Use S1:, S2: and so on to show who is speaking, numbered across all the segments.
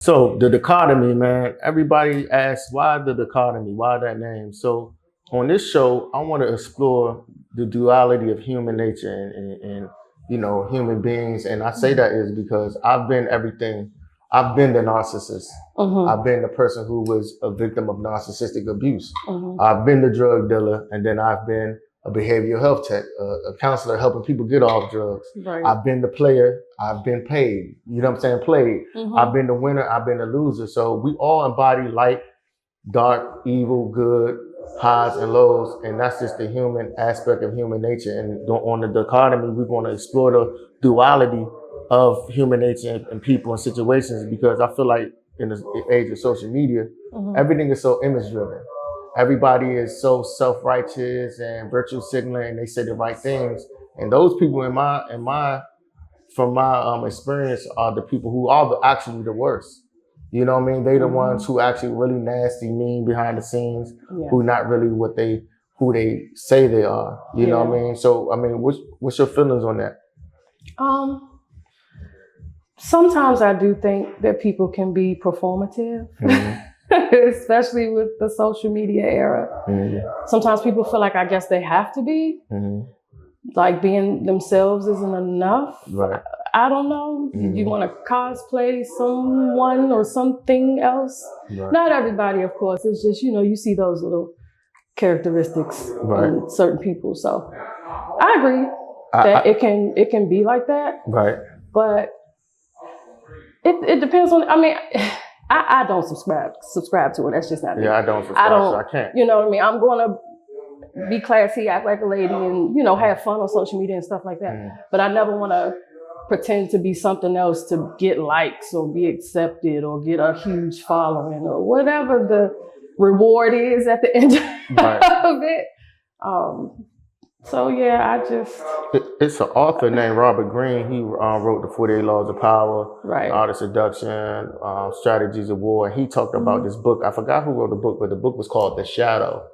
S1: So the dichotomy, man. Everybody asks why the dichotomy, why that name. So on this show, I want to explore the duality of human nature and human beings. And I say that is because I've been everything. I've been the narcissist. I've been the person who was a victim of narcissistic abuse. I've been the drug dealer, and then I've been a behavioral health tech, a counselor helping people get off drugs.
S2: Right.
S1: I've been the player. I've been paid. You know what I'm saying? Played. I've been the winner. I've been the loser. So we all embody light, dark, evil, good, highs and lows. And that's just the human aspect of human nature. And on the dichotomy, we're going to explore the duality of human nature and people and situations, because I feel like in the age of social media, everything is so image driven. Everybody is so self-righteous and virtue signaling, and they say the right things. And those people from my experience are the people who are actually the worst. You know what I mean? They the ones who actually really nasty, mean behind the scenes, who not really who they say they are. You know what I mean? So I mean, what's your feelings on that?
S2: Sometimes I do think that people can be performative. Especially with the social media era. Sometimes people feel like, I guess they have to be. Like being themselves isn't enough.
S1: Right.
S2: I don't know. You want to cosplay someone or something else. Right. Not everybody, of course. It's just, you see those little characteristics in certain people. So I agree that it can be like that.
S1: Right.
S2: But it depends on, I don't subscribe to it. That's just not me.
S1: Yeah, I don't subscribe, so I can't.
S2: You know what I mean? I'm going to be classy, act like a lady, and, have fun on social media and stuff like that. But I never want to pretend to be something else to get likes or be accepted or get a huge following or whatever the reward is at the end of it. So yeah, I just...
S1: It's an author named Robert Greene. He wrote the 48 Laws of Power, Art of Seduction, Strategies of War. And he talked about this book. I forgot who wrote the book, but the book was called The Shadow.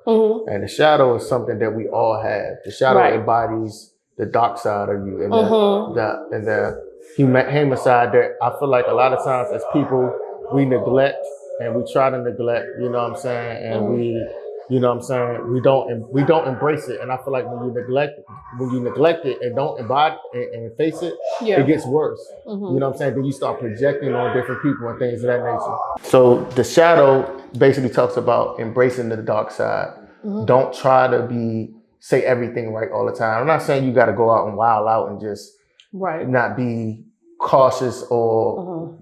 S1: And the shadow is something that we all have. The shadow embodies the dark side of you and the human side that I feel like a lot of times as people, we neglect and we try to neglect, you know what I'm saying? And we don't embrace it. And I feel like when you neglect it and don't embody and face it, it gets worse. You know what I'm saying? Then you start projecting on different people and things of that nature. So the shadow basically talks about embracing the dark side. Don't try to say everything right all the time. I'm not saying you got to go out and wild out and just not be cautious or,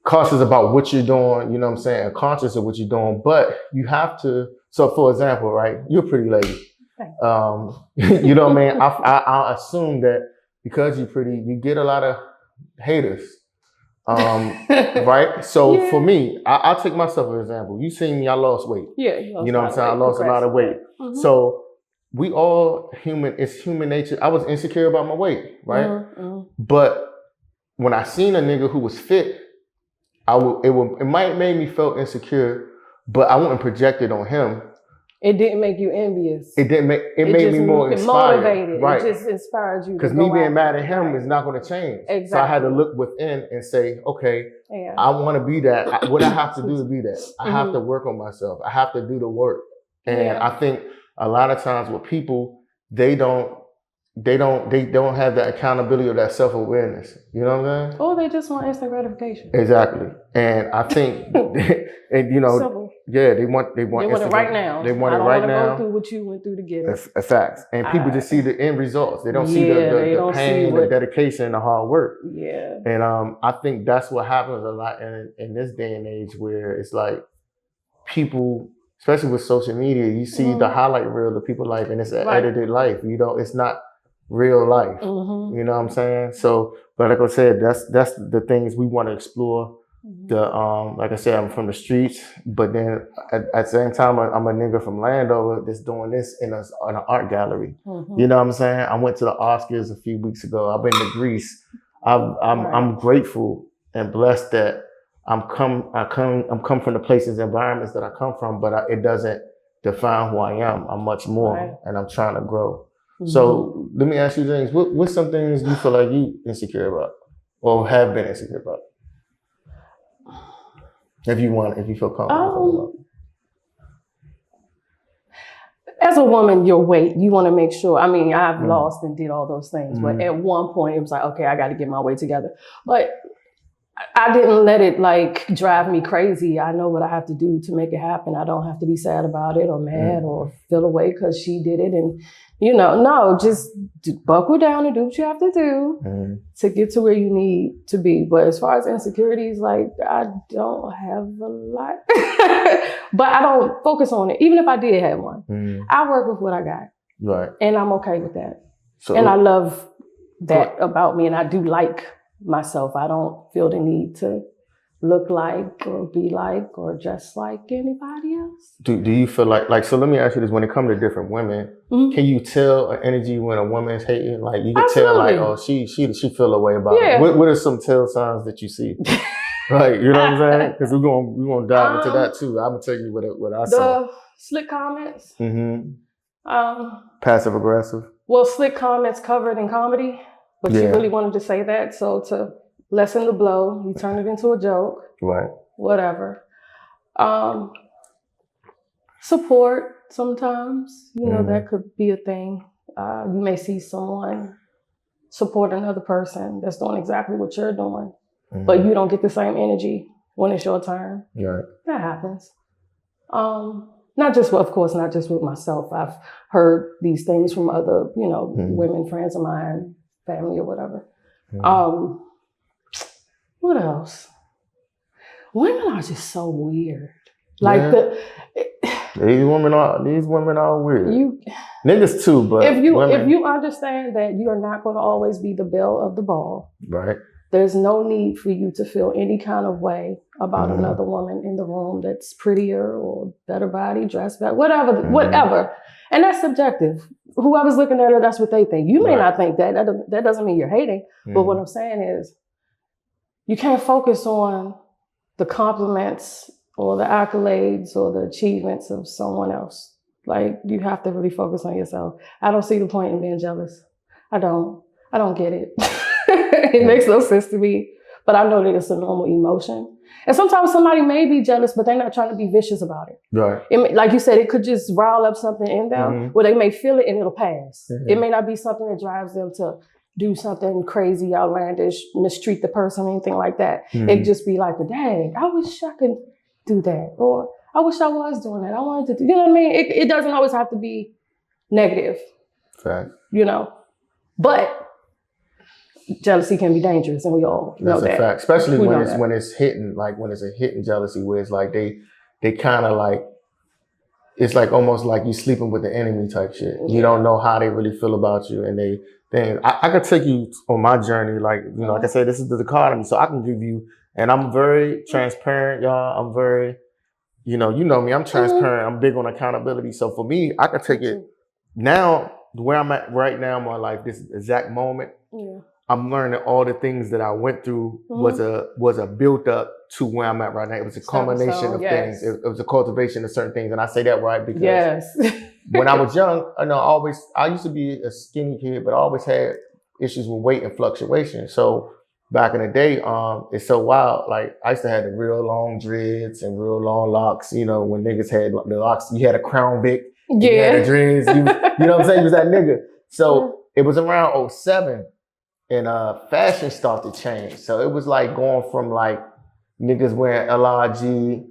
S1: cautious about what you're doing, you know what I'm saying, and conscious of what you're doing, but you have to, so for example, right, you're a pretty lady. You know what I mean? I assume that because you're pretty, you get a lot of haters, right? So for me, I'll take myself as an example. You seen me, I lost weight. You know what I'm saying? I lost a lot of weight. So we all it's human nature. I was insecure about my weight, right? But when I seen a nigga who was fit, it might make me feel insecure, but I wouldn't project it on him.
S2: It didn't make you envious.
S1: It made me more inspired.
S2: Motivated.
S1: Right.
S2: It just inspired you.
S1: Because me being mad at him is not going to change.
S2: Exactly.
S1: So I had to look within and say, okay, I want to be that. What I have to do to be that? I have to work on myself. I have to do the work. And I think a lot of times with people, they don't have that accountability or that self-awareness. You know what I'm saying?
S2: Or they just want instant gratification.
S1: Exactly. And I think, and
S2: Simple.
S1: they want
S2: it right now.
S1: They want it right now.
S2: I don't want to go through what you went through to get it.
S1: Facts. And people just see the end results. They don't see the pain, the dedication, and the hard work.
S2: Yeah.
S1: And I think that's what happens a lot in this day and age, where it's like people, especially with social media, you see the highlight reel of people's life, and it's an edited life. It's not real life. You know what I'm saying? So, but like I said, that's the things we want to explore. Like I said, I'm from the streets, but then at the same time, I'm a nigga from Landover that's doing this in an art gallery. You know what I'm saying? I went to the Oscars a few weeks ago. I've been to Greece. I'm grateful and blessed that I'm come from the places, environments that I come from, but it doesn't define who I am. I'm much more, and I'm trying to grow. So let me ask you things. What's some things you feel like you insecure about or have been insecure about? If you feel comfortable.
S2: As a woman, your weight, you want to make sure. I mean, I've lost and did all those things, but at one point it was like, okay, I got to get my weight together. But I didn't let it like drive me crazy. I know what I have to do to make it happen. I don't have to be sad about it or mad or feel away because she did it. And, no, just buckle down and do what you have to do to get to where you need to be. But as far as insecurities, like I don't have a lot, but I don't focus on it. Even if I did have one, I work with what I got.
S1: Right.
S2: And I'm okay with that. And I love that about me. And I do like myself. I don't feel the need to look like or be like or just like anybody else.
S1: Do you feel like so let me ask you this, when it comes to different women, can you tell an energy when a woman is hating? Like you can tell like, oh, she feel a way about it. What are some tell signs that you see? Right, you know what I'm saying? Because we're gonna dive into that too. I'm gonna tell you what I saw.
S2: The slick comments.
S1: Passive aggressive.
S2: Well, slick comments covered in comedy. But she really wanted to say that, so to lessen the blow, you turn it into a joke.
S1: Right.
S2: Whatever. Support sometimes, that could be a thing. You may see someone support another person that's doing exactly what you're doing, but you don't get the same energy when it's your turn.
S1: Right.
S2: That happens. Not just with myself. I've heard these things from other, women, friends of mine, family or whatever. What else? Women are just so weird. Like
S1: these women are weird. Niggas too, but
S2: if you understand that you are not going to always be the belle of the ball,
S1: right?
S2: There's no need for you to feel any kind of way about another woman in the room that's prettier or better body, dressed better, whatever. And that's subjective. Whoever's looking at her, that's what they think. You may not think that. That doesn't mean you're hating. But what I'm saying is, you can't focus on the compliments or the accolades or the achievements of someone else. Like, you have to really focus on yourself. I don't see the point in being jealous. I don't get it. It makes no sense to me. But I know that it's a normal emotion. And sometimes somebody may be jealous, but they're not trying to be vicious about it.
S1: Right.
S2: Like you said, it could just rile up something in them where they may feel it and it'll pass. It may not be something that drives them to do something crazy, outlandish, mistreat the person, anything like that. It'd just be like, dang, I wish I could do that. Or I wish I was doing that. I wanted to do, you know what I mean? It doesn't always have to be negative.
S1: Fact.
S2: But jealousy can be dangerous, and we all know that.
S1: That's a fact, especially when it's hitting, like when it's a hitting jealousy, where it's like they kind of like, it's like almost like you sleeping with the enemy type shit. You don't know how they really feel about you, and I could take you on my journey, like like I said, this is the dichotomy, so I can give you, and I'm very transparent, y'all. I'm very, you know me, I'm transparent. I'm big on accountability. So for me, I could take it now where I'm at right now in my life, this exact moment. I'm learning all the things that I went through was a built up to where I'm at right now. It was a culmination of things. It was a cultivation of certain things. And I say that right because when I was young, I used to be a skinny kid, but I always had issues with weight and fluctuation. So back in the day, it's so wild. Like I used to have the real long dreads and real long locks. When niggas had the locks, you had a Crown Vic, you had the dreads. You know what I'm saying? You was that nigga. So it was around 2007. And fashion started to change. So it was like going from like niggas wearing LRG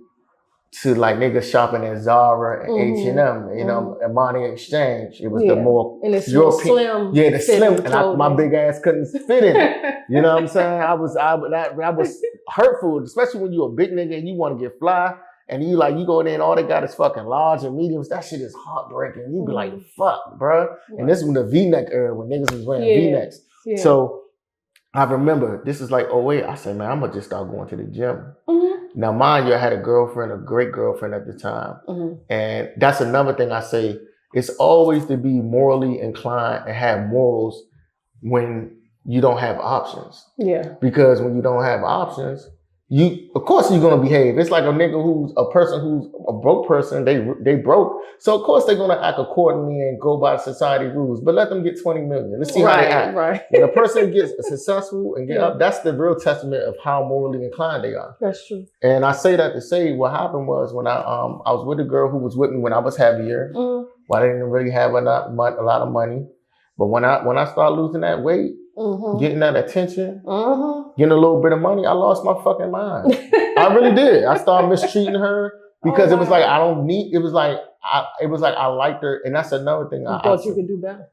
S1: to like niggas shopping at Zara and H&M, Armani Exchange. It was the more
S2: and it's
S1: European,
S2: slim.
S1: Yeah, the slim. And my big ass couldn't fit in it. You know what I'm saying? I was hurtful, especially when you're a big nigga and you want to get fly. And you go in there and all they got is fucking large and mediums. That shit is heartbreaking. You be like, fuck, bro. And this was the V-neck era when niggas was wearing V-necks. Yeah. So I remember this is like 2008. I said, man, I'm gonna just start going to the gym. Now, mind you, I had a great girlfriend at the time. And that's another thing I say. It's always to be morally inclined and have morals when you don't have options. Yeah. Because when you don't have options, of course you're gonna behave. It's like a nigga who's a person who's a broke person. They broke, so of course they're gonna act accordingly and go by society rules. But let them get 20 million. Let's see how they act. Right. When a person gets successful and get up, that's the real testament of how morally inclined they are.
S2: That's true.
S1: And I say that to say what happened was when I was with a girl who was with me when I was heavier. Well, I didn't really have a lot of money, but when I started losing that weight. Getting that attention, getting a little bit of money, I lost my fucking mind. I really did. I started mistreating her because it was like I liked her, and that's another thing.
S2: I thought you could do better.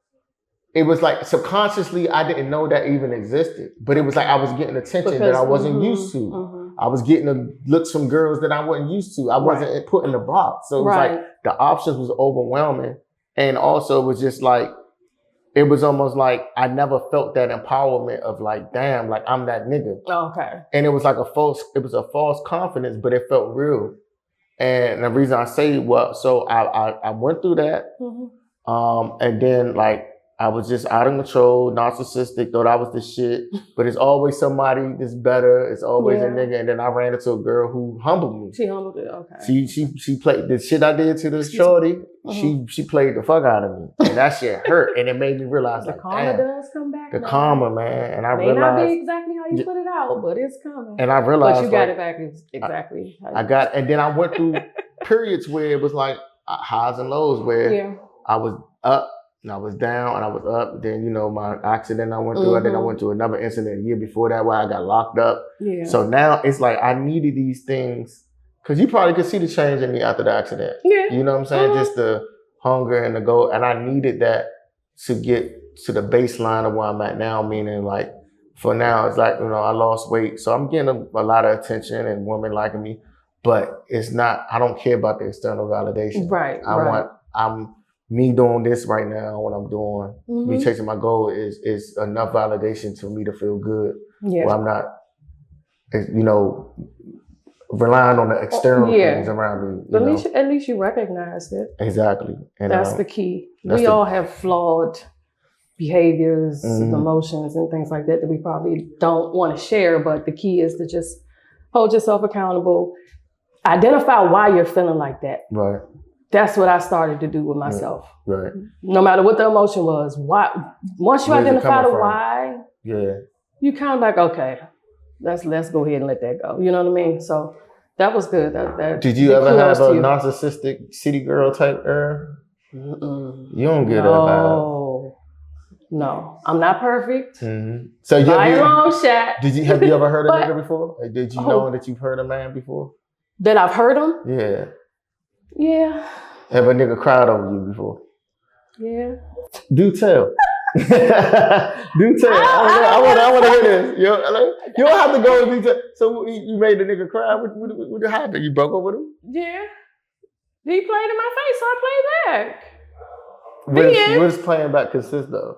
S1: It was like subconsciously I didn't know that even existed, but it was like I was getting attention that I wasn't used to. I was getting the looks from girls that I wasn't used to. I wasn't put in the box, so it was like the options was overwhelming, and also it was just like. It was almost like I never felt that empowerment of like, damn, like I'm that nigga.
S2: Okay.
S1: And it was like a false confidence, but it felt real. And the reason I say so I went through that. And then like I was just out of control, narcissistic, thought I was the shit. But it's always somebody that's better. It's always a nigga. And then I ran into a girl who humbled me.
S2: She humbled it, okay.
S1: She played the shit I did to this shorty. She played the fuck out of me. And that shit hurt. And it made me realize
S2: the karma does come back.
S1: The karma, man. And I realized.
S2: May not be exactly how you put it out, but it's coming.
S1: And I realized.
S2: But you got it back exactly.
S1: And then I went through periods where it was like highs and lows where I was up. And I was down and I was up. Then, my accident I went through. And then I went to another incident a year before that where I got locked up. Yeah. So now it's like I needed these things. Because you probably could see the change in me after the accident. Yeah. You know what I'm saying? Just the hunger and the goal. And I needed that to get to the baseline of where I'm at now. Meaning like, for now, it's like, I lost weight. So I'm getting a lot of attention and women liking me. But it's not, I don't care about the external validation.
S2: Right.
S1: I'm me doing this right now, what I'm doing, me chasing my goal is enough validation for me to feel good. Yeah. Where I'm not, relying on the external things around me.
S2: But at least you recognized it.
S1: Exactly. And
S2: that's the key. We all have flawed behaviors, emotions, and things like that we probably don't want to share. But the key is to just hold yourself accountable. Identify why you're feeling like that. Right. That's what I started to do with myself. Right. No matter what the emotion was, why? Once you identify the why, you kind of like, okay, let's go ahead and let that go. You know what I mean? So that was good.
S1: Did you ever have a narcissistic city girl type era? You don't get that.
S2: No, I'm not perfect.
S1: So
S2: your own shot.
S1: Have you ever heard a nigga before? Did you know that you've heard a man before?
S2: That I've heard him?
S1: Yeah.
S2: Yeah.
S1: Have a nigga cried over you before?
S2: Yeah.
S1: Do tell. Do tell. I want to hear this. You don't have to go and detail. So you made the nigga cry. What happened? You broke up with him?
S2: Yeah. He played in my face, so I played back.
S1: What does playing back consist of?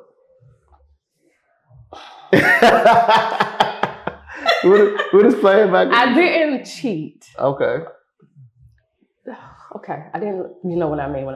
S1: What is playing back?
S2: I didn't cheat.
S1: Okay.
S2: Okay, I didn't. You know what I mean?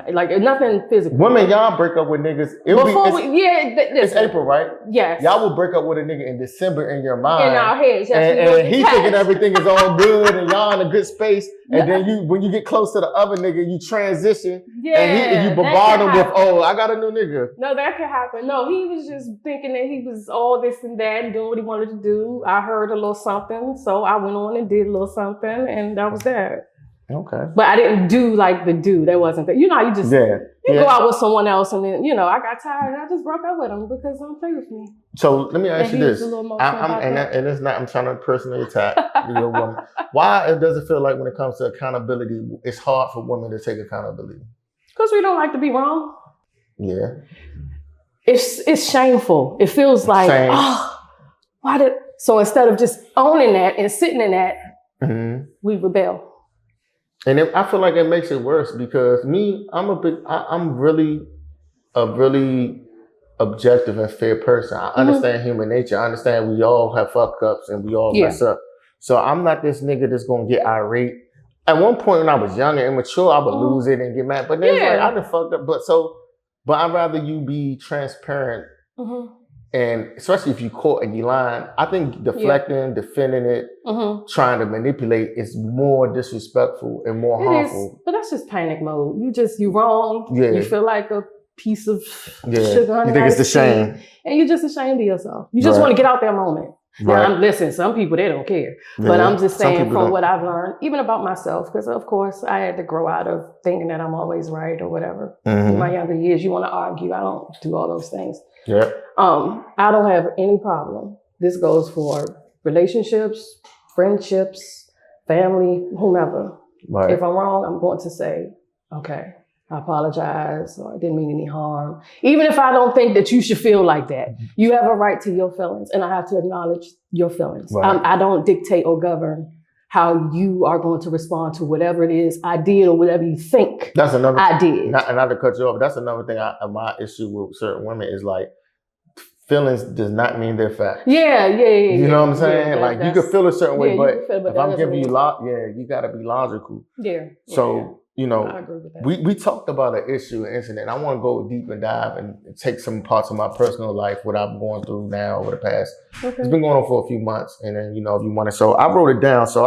S2: Nothing physical.
S1: Women, y'all break up with niggas. It's April, right?
S2: Yes.
S1: Y'all will break up with a nigga in December in your mind.
S2: In our heads,
S1: and he's thinking everything is all good, and y'all in a good space. And then when you get close to the other nigga, you transition. Yeah. And you bombard him with, I got a new nigga.
S2: No, that could happen. No, he was just thinking that he was all this and that and doing what he wanted to do. I heard a little something, so I went on and did a little something, and that was that.
S1: Okay.
S2: But I didn't do like the do. That wasn't that. You just go out with someone else and then, I got tired and I just broke up with him because don't play with me.
S1: So let me ask you this. And it's not, I'm trying to personally attack your woman. Why does it feel like when it comes to accountability, it's hard for women to take accountability?
S2: Because we don't like to be wrong.
S1: Yeah.
S2: It's shameful. It feels like, so instead of just owning that and sitting in that, we rebel.
S1: And I feel like it makes it worse because I'm really a really objective and fair person. I understand human nature. I understand we all have fuck ups and we all mess up. So I'm not this nigga that's gonna get irate. At one point when I was young and immature, I would lose it and get mad. But then I done fucked up. But I'd rather you be transparent And especially if you caught and you lying, I think deflecting, defending it, trying to manipulate is more disrespectful and more harmful.
S2: But that's just panic mode. You wrong. Yeah. You feel like a piece of sugar on
S1: you think it's the shame.
S2: And you're just ashamed of yourself. You just want to get out that moment. Right. Now, listen, some people, they don't care. Yeah. But I'm just saying from what I've learned, even about myself, because of course I had to grow out of thinking that I'm always right or whatever. In my younger years, you want to argue. I don't do all those things.
S1: Yeah.
S2: I don't have any problem. This goes for relationships, friendships, family, whomever. Right. If I'm wrong, I'm going to say, okay, I apologize, or I didn't mean any harm. Even if I don't think that you should feel like that, you have a right to your feelings, and I have to acknowledge your feelings. Right. I don't dictate or govern how you are going to respond to whatever it is I did or whatever you think
S1: that's another
S2: I did.
S1: Not to cut you off, that's another thing. My issue with certain women is like, feelings does not mean they're facts.
S2: Yeah.
S1: You know what I'm saying? Like you can feel a certain way, but if I'm giving you you got to be logical.
S2: Yeah.
S1: So you know,
S2: I agree with that.
S1: We talked about an issue, an incident. I want to go deep and dive and take some parts of my personal life, what I'm going through now over the past. Okay. It's been going on for a few months, and then if you want to, so I wrote it down. So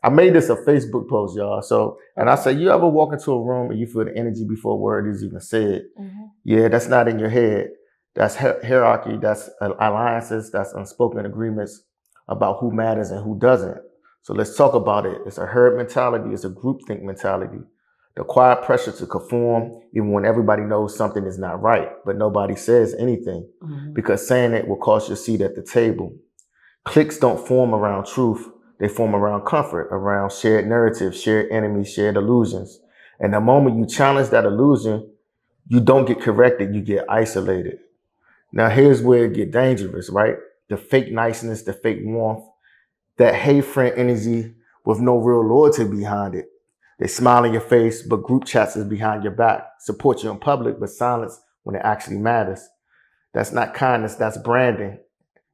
S1: I made this a Facebook post, y'all. So and I said, you ever walk into a room and you feel the energy before a word is even said? Yeah, that's not in your head. That's hierarchy. That's alliances. That's unspoken agreements about who matters and who doesn't. So let's talk about it. It's a herd mentality. It's a groupthink mentality. The quiet pressure to conform, even when everybody knows something is not right, but nobody says anything because saying it will cost your seat at the table. Cliques don't form around truth. They form around comfort, around shared narratives, shared enemies, shared illusions. And the moment you challenge that illusion, you don't get corrected. You get isolated. Now, here's where it gets dangerous, right? The fake niceness, the fake warmth, that hey friend energy with no real loyalty behind it. They smile in your face, but group chats is behind your back. Support you in public, but silence when it actually matters. That's not kindness, that's branding.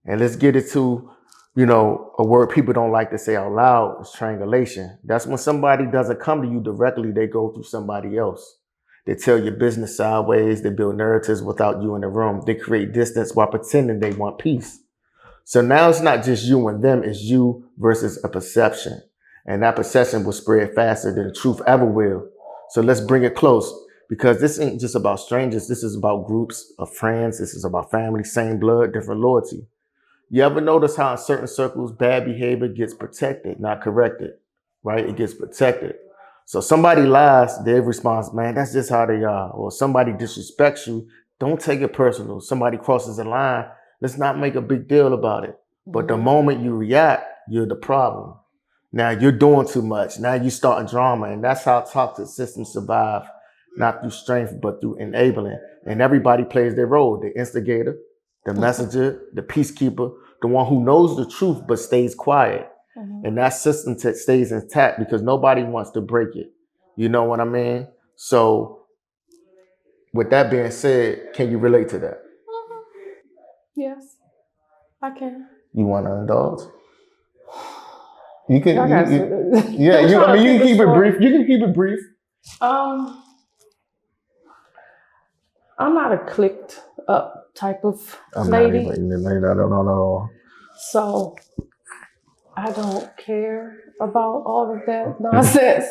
S1: And let's get it to, a word people don't like to say out loud is triangulation. That's when somebody doesn't come to you directly, they go through somebody else. They tell your business sideways, they build narratives without you in the room. They create distance while pretending they want peace. So now it's not just you and them, it's you versus a perception. And that perception will spread faster than the truth ever will. So let's bring it close, because this ain't just about strangers. This is about groups of friends. This is about family, same blood, different loyalty. You ever notice how in certain circles, bad behavior gets protected, not corrected, right? It gets protected. So somebody lies, their response, man, that's just how they are. Or somebody disrespects you, don't take it personal. Somebody crosses the line, let's not make a big deal about it. But the moment you react, you're the problem. Now you're doing too much. Now you starting drama. And that's how toxic systems survive, not through strength, but through enabling. And everybody plays their role. The instigator, the messenger, the peacekeeper, the one who knows the truth but stays quiet. And that system stays intact because nobody wants to break it. You know what I mean? So with that being said, can you relate to that?
S2: Yes, I can.
S1: You want to indulge? You can.
S2: You
S1: can keep it brief. You can keep it brief.
S2: I'm not a clicked up type of lady.
S1: No.
S2: So I don't care about all of that nonsense.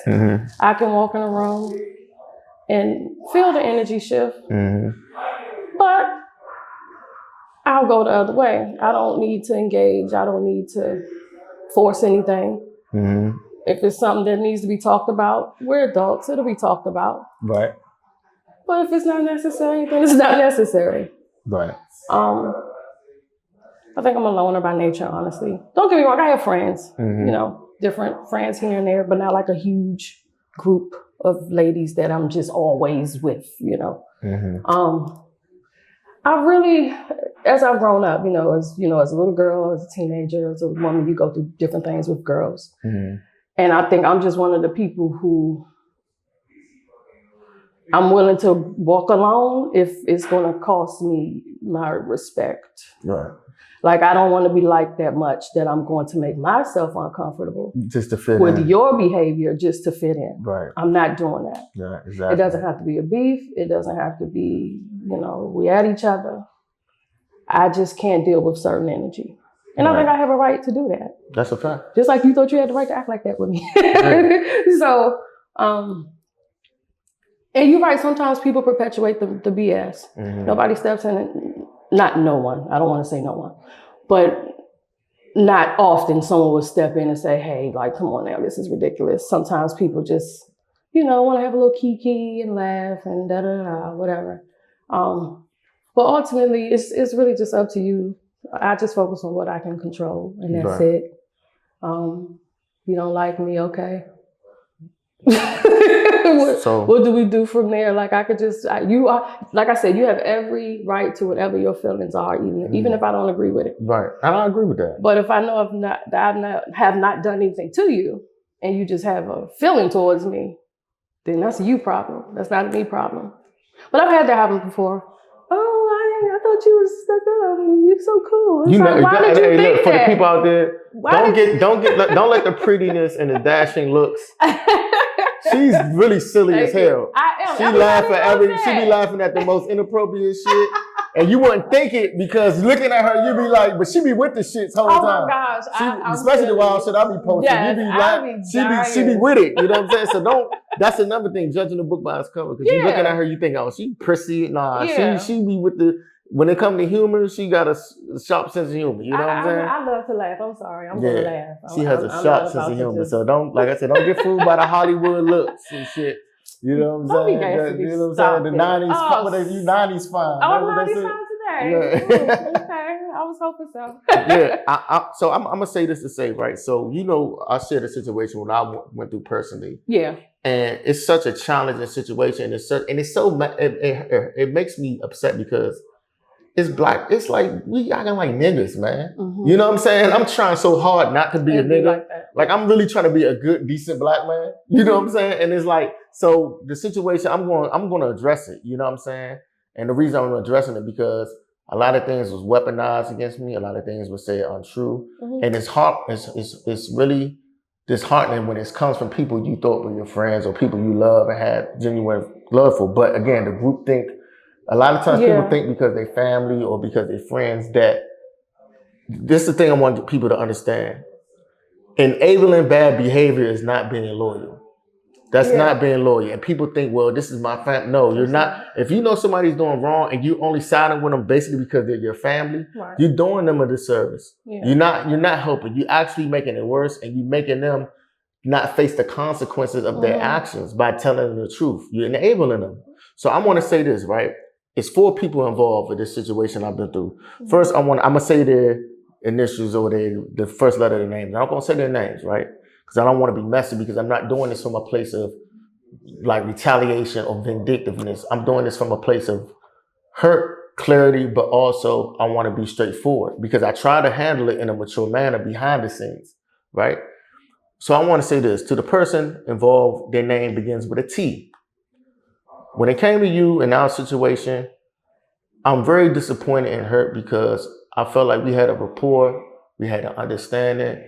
S2: I can walk in a room and feel the energy shift, but I'll go the other way. I don't need to engage. I don't need to force anything. If it's something that needs to be talked about, we're adults. It'll be talked about.
S1: Right.
S2: But if it's not necessary, then it's not necessary.
S1: Right.
S2: I think I'm a loner by nature, honestly. Don't get me wrong, I have friends, different friends here and there, but not like a huge group of ladies that I'm just always with, I really, as I've grown up, as a little girl, as a teenager, as a woman, you go through different things with girls. And I think I'm just one of the people who I'm willing to walk alone if it's going to cost me my respect.
S1: Right.
S2: Like, I don't want to be liked that much that I'm going to make myself uncomfortable
S1: just to fit
S2: with
S1: in.
S2: Your behavior just to fit in.
S1: Right.
S2: I'm not doing that.
S1: Yeah, exactly.
S2: It doesn't have to be a beef. It doesn't have to be, we at each other. I just can't deal with certain energy. And I think I have a right to do that.
S1: That's a fact.
S2: Just like you thought you had the right to act like that with me. So, and you're right, sometimes people perpetuate the BS. Nobody steps in it. Not no one. I don't want to say no one. But not often someone will step in and say, hey, like, come on now, this is ridiculous. Sometimes people just, want to have a little kiki and laugh and da-da-da, whatever. But ultimately, it's really just up to you. I just focus on what I can control, and that's it. You don't like me, okay. What do we do from there? Like I could just, like I said, you have every right to whatever your feelings are, even if I don't agree with it.
S1: Right, I don't agree with that.
S2: But if I know I have not done anything to you, and you just have a feeling towards me, then that's a you problem. That's not a me problem. But I've had that happen before. Oh, I thought you was stuck up. You're so cool. Why did you think
S1: for
S2: that?
S1: the people out there, don't let the prettiness and the dashing looks. She's really silly as hell. She be laughing at the most inappropriate shit. And you wouldn't think it because looking at her, you'd be like, but she be with the shits whole time.
S2: Oh my gosh.
S1: Especially the wild shit I be posting.
S2: Yes,
S1: you be like, she be with it. You know what I'm saying? So that's another thing, judging the book by its cover. Because you looking at her, you think, oh, she prissy. Nah, she be with when it comes to humor, she got a sharp sense of humor. You know what I'm saying?
S2: I love to laugh. I'm sorry. I'm going to laugh.
S1: She has a sharp sense of humor. So don't get fooled by the Hollywood looks and shit. You know what I'm saying? You know what I'm saying? The 90s, you 90s fine.
S2: Oh, 90s fine today. Yeah. Okay. I was hoping so.
S1: So I'm going to say this to say, right? So, I shared a situation when I went through personally.
S2: Yeah.
S1: And it's such a challenging situation. It makes me upset because it's black. It's like we acting like niggas, man. Mm-hmm. You know what I'm saying? I'm trying so hard not to be a nigga. Like I'm really trying to be a good, decent black man. You know what I'm saying? And it's like, so the situation, I'm going to address it. You know what I'm saying? And the reason I'm addressing it because a lot of things was weaponized against me. A lot of things were said untrue. Mm-hmm. And it's really disheartening when it comes from people you thought were your friends or people you love and had genuine love for. But again, the group think. A lot of times people think because they're family or because they're friends that this is the thing I want people to understand. Enabling bad behavior is not being loyal. That's not being loyal. And people think, well, this is my family. No, you're not. If you know somebody's doing wrong and you only siding with them basically because they're your family, you're doing them a disservice. Yeah. You're not helping. You're actually making it worse and you're making them not face the consequences of their actions by telling them the truth. You're enabling them. So I want to say this, right? It's 4 people involved with this situation I've been through. First, I'm gonna say their initials or the first letter of their names. I'm not gonna say their names, right? Because I don't want to be messy because I'm not doing this from a place of like retaliation or vindictiveness. I'm doing this from a place of hurt, clarity, but also I want to be straightforward because I try to handle it in a mature manner behind the scenes, right? So I want to say this to the person involved, their name begins with a T. When it came to you in our situation, I'm very disappointed and hurt because I felt like we had a rapport, we had an understanding,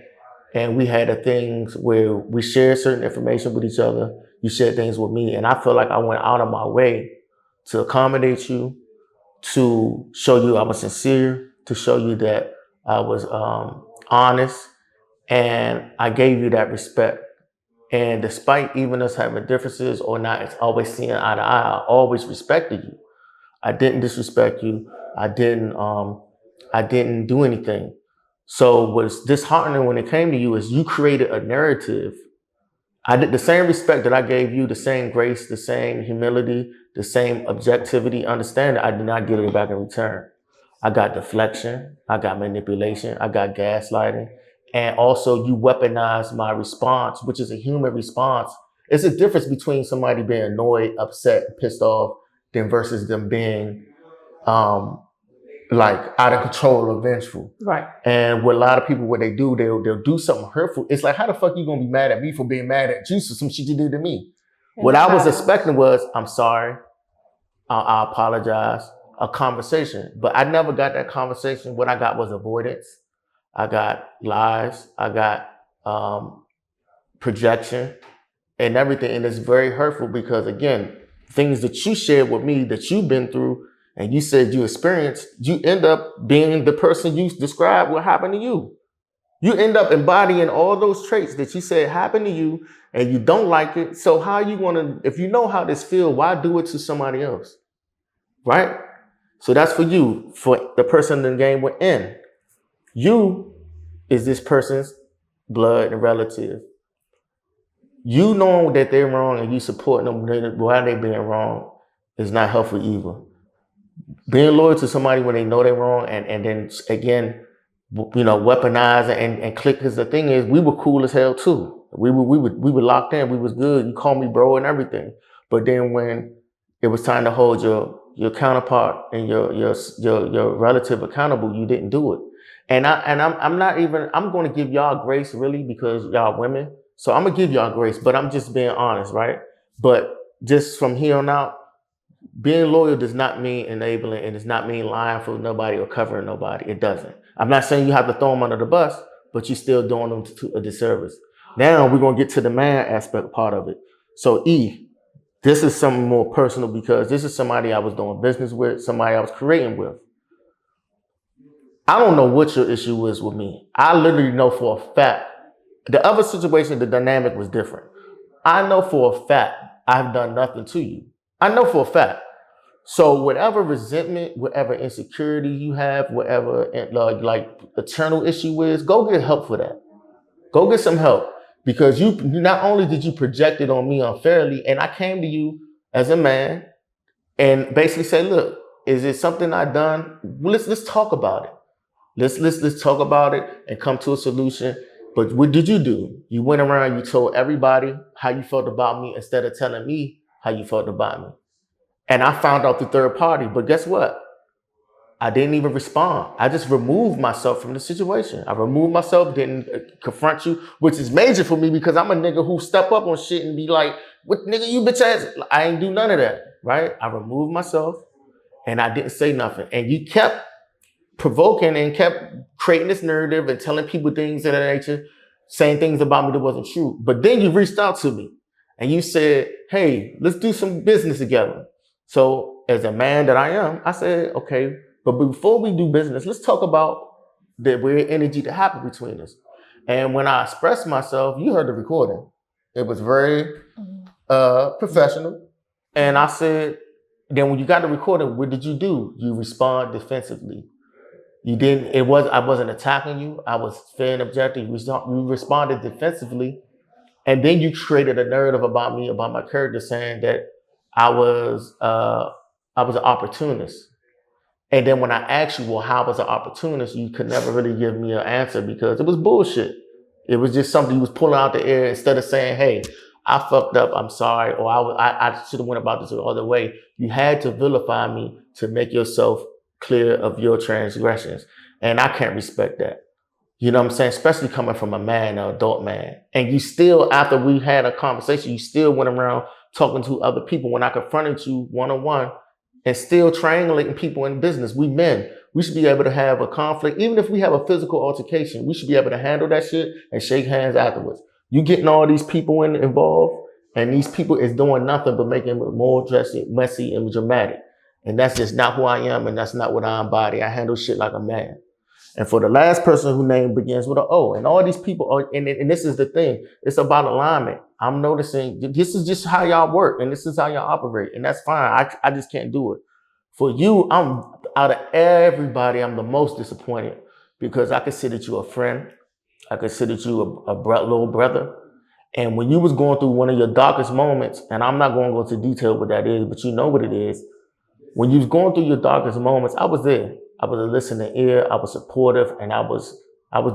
S1: and we had the things where we shared certain information with each other. You shared things with me, and I feel like I went out of my way to accommodate you, to show you I was sincere, to show you that I was honest, and I gave you that respect. And despite even us having differences or not, it's always seeing eye to eye. I always respected you. I didn't disrespect you. I didn't do anything. So what's disheartening when it came to you is you created a narrative. I did the same respect that I gave you, the same grace, the same humility, the same objectivity, understanding. I did not get it back in return. I got deflection. I got manipulation. I got gaslighting. And also you weaponize my response, which is a human response. It's a difference between somebody being annoyed, upset, pissed off, than versus them being like out of control or vengeful. Right. And what a lot of people, what they do, they'll do something hurtful. It's like, how the fuck you gonna be mad at me for being mad at you for some shit you did to me? And what I was expecting was, I'm sorry, I apologize, a conversation. But I never got that conversation. What I got was avoidance. I got lies, I got projection and everything. And it's very hurtful because, again, things that you shared with me that you've been through, and you said you experienced, you end up being the person you described what happened to you. You end up embodying all those traits that you said happened to you and you don't like it. So how you want to, if you know how this feels, why do it to somebody else? Right? So that's for you, for the person in the game we're in. You is this person's blood and relative. You know that they're wrong and you support them while they're being wrong is not helpful either. Being loyal to somebody when they know they're wrong and then again, weaponize and click, because the thing is, we were cool as hell too. We were locked in. We was good. You call me bro and everything. But then when it was time to hold your counterpart and your relative accountable, you didn't do it. And I'm going to give y'all grace really because y'all women. So I'm gonna give y'all grace, but I'm just being honest, right? But just from here on out, being loyal does not mean enabling, and does not mean lying for nobody or covering nobody. It doesn't. I'm not saying you have to throw them under the bus, but you're still doing them to a disservice. Now we're going to get to the man aspect part of it. So this is something more personal because this is somebody I was doing business with, somebody I was creating with. I don't know what your issue is with me. I literally know for a fact. The other situation, the dynamic was different. I know for a fact I've done nothing to you. I know for a fact. So whatever resentment, whatever insecurity you have, whatever like eternal issue is, go get help for that. Go get some help, because you not only did you project it on me unfairly, and I came to you as a man and basically said, look, is it something I've done? Let's talk about it. Let's talk about it and come to a solution. But what did you do? You went around, you told everybody how you felt about me instead of telling me how you felt about me. And I found out the third party, but guess what? I didn't even respond. I just removed myself from the situation. I removed myself, didn't confront you, which is major for me because I'm a nigga who step up on shit and be like, what nigga you bitch ass? I ain't do none of that, right? I removed myself and I didn't say nothing. And you kept provoking and kept creating this narrative and telling people things of that nature, saying things about me that wasn't true. But then you reached out to me and you said, hey, let's do some business together. So as a man that I am, I said, okay, but before we do business, let's talk about the weird energy that happened between us. And when I expressed myself, you heard the recording. It was very professional. And I said, then when you got the recording, what did you do? You respond defensively. You didn't, I wasn't attacking you. I was fair and objective. You responded defensively. And then you created a narrative about me, about my character, saying that I was an opportunist. And then when I asked you, well, how was an opportunist? You could never really give me an answer because it was bullshit. It was just something you was pulling out the air instead of saying, hey, I fucked up, I'm sorry, or I should have went about this the other way. You had to vilify me to make yourself clear of your transgressions. And I can't respect that. You know what I'm saying? Especially coming from a man, an adult man. And you still, after we had a conversation, you still went around talking to other people when I confronted you one-on-one and still triangulating people in business. We men, we should be able to have a conflict. Even if we have a physical altercation, we should be able to handle that shit and shake hands afterwards. You getting all these people involved, and these people is doing nothing but making it more messy and dramatic. And that's just not who I am, and that's not what I embody. I handle shit like a man. And for the last person whose name begins with an O, and all these people are, and this is the thing, it's about alignment. I'm noticing this is just how y'all work, and this is how y'all operate, and that's fine. I just can't do it. For you, I'm out of everybody, I'm the most disappointed because I considered you a friend. I considered you a little brother. And when you was going through one of your darkest moments, and I'm not going to go into detail what that is, but you know what it is. When you was going through your darkest moments, I was there. I was a listening ear. I was supportive, and I was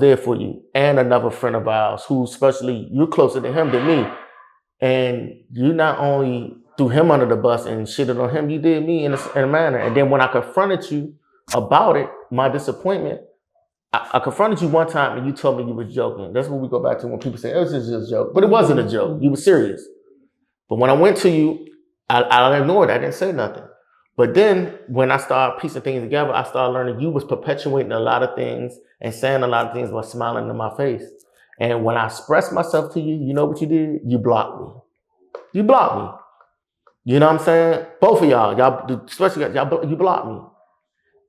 S1: there for you. And another friend of ours who, especially, you're closer to him than me. And you not only threw him under the bus and shitted on him, you did me in a manner. And then when I confronted you about it, my disappointment, I confronted you one time and you told me you were joking. That's what we go back to when people say, it was just a joke. But it wasn't a joke. You were serious. But when I went to you, I ignored it. I didn't say nothing. But then when I started piecing things together, I started learning you was perpetuating a lot of things and saying a lot of things while smiling in my face. And when I expressed myself to you, you know what you did? You blocked me. You blocked me. You know what I'm saying? Both of y'all, especially y'all, you block me.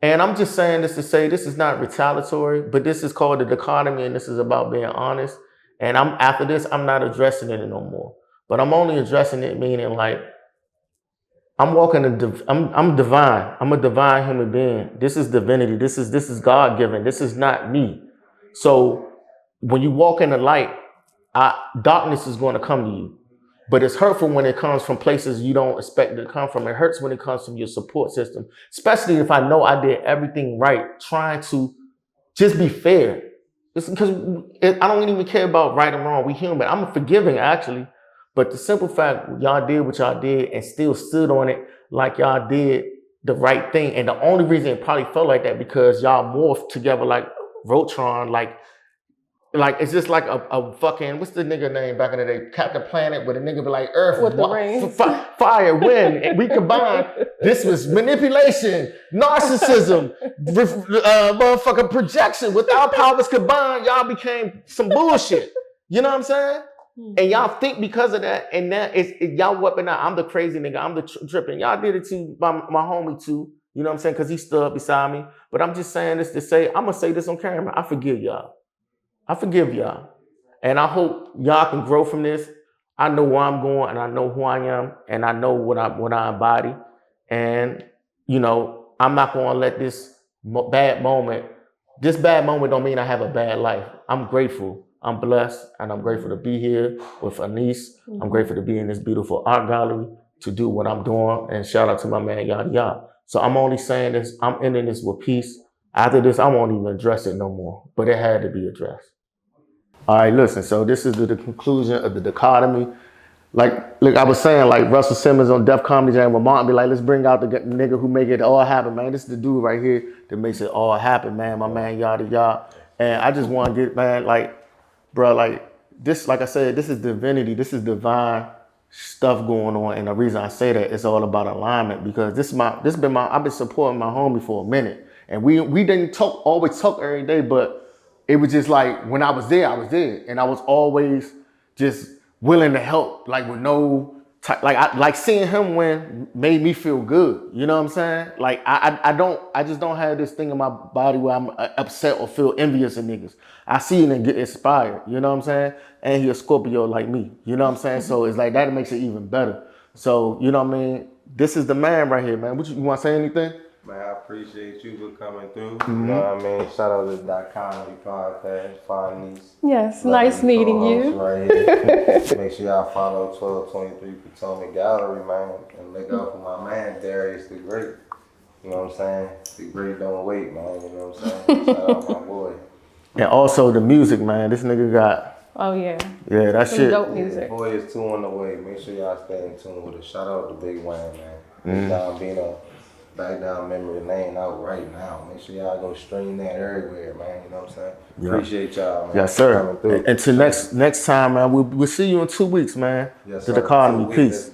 S1: And I'm just saying this to say this is not retaliatory, but this is called the dichotomy, and this is about being honest. And after this, I'm not addressing it no more. But I'm only addressing it meaning like I'm divine. I'm a divine human being. This is divinity. This is God given. This is not me. So when you walk in the light, darkness is going to come to you. But it's hurtful when it comes from places you don't expect it to come from. It hurts when it comes from your support system, especially if I know I did everything right, trying to just be fair. It's because I don't even care about right and wrong. We human. I'm forgiving, actually. But the simple fact, y'all did what y'all did and still stood on it like y'all did the right thing. And the only reason it probably felt like that because y'all morphed together like Voltron, like it's just like a fucking, what's the nigga name back in the day? Captain Planet, where the nigga be like Earth,
S2: with the rain.
S1: Fire, wind, and we combined. This was manipulation, narcissism, motherfucking projection. With our powers combined, y'all became some bullshit. You know what I'm saying? And y'all think because of that, and that y'all weapon out. I'm the crazy nigga. I'm the tripping. Y'all did it to my homie too. You know what I'm saying? Because he stood up beside me. But I'm just saying this to say, I'm gonna say this on camera. I forgive y'all. I forgive y'all. And I hope y'all can grow from this. I know where I'm going and I know who I am and I know what I embody. And, you know, I'm not going to let this bad moment don't mean I have a bad life. I'm grateful. I'm blessed and I'm grateful to be here with Fonise. I'm grateful to be in this beautiful art gallery to do what I'm doing. And shout out to my man, Yada Yada. So I'm only saying this, I'm ending this with peace. After this, I won't even address it no more, but it had to be addressed. All right, listen, so this is the conclusion of the dichotomy. Like I was saying, like Russell Simmons on Def Comedy Jam with Martin be like, let's bring out the nigga who make it all happen, man. This is the dude right here that makes it all happen, man. My man, Yada Yada. And I just want to get, man, like, bro, like this, like I said, this is divinity. This is divine stuff going on. And the reason I say that, it's all about alignment because I've been supporting my homie for a minute. And we didn't always talk every day, but it was just like when I was there. And I was always just willing to help, like with no, like seeing him win made me feel good. You know what I'm saying? Like I just don't have this thing in my body where I'm upset or feel envious of niggas. I see it and get inspired. You know what I'm saying? And he a Scorpio like me. You know what I'm saying? So it's like that makes it even better. So, you know what I mean? This is the man right here, man. You want to say anything?
S3: Man, I appreciate you for coming through. You know what I mean? Shout out to the Dichotomy Podcast, Fonise.
S2: Yes, nice meeting you.
S3: Right here. Make sure y'all follow 1223 Potomac Gallery, man. And look out for my man, Darius the Great. You know what I'm saying? The Great don't wait, man. You know what I'm saying? Shout out my boy.
S1: And also the music, man. This nigga got...
S2: Oh, yeah.
S1: Yeah, that shit.
S2: Dope music.
S3: The boy is 2 on the way. Make sure y'all stay in tune with it. Shout out to Big Wayne, man. Down being a back down memory lane out right now. Make sure y'all go stream that everywhere, man. You know what I'm saying? Yeah. Appreciate y'all, man.
S1: Yes, sir. And till next time, man. We'll see you in 2 weeks, man. Yes, sir. To the Dichotomy. Peace.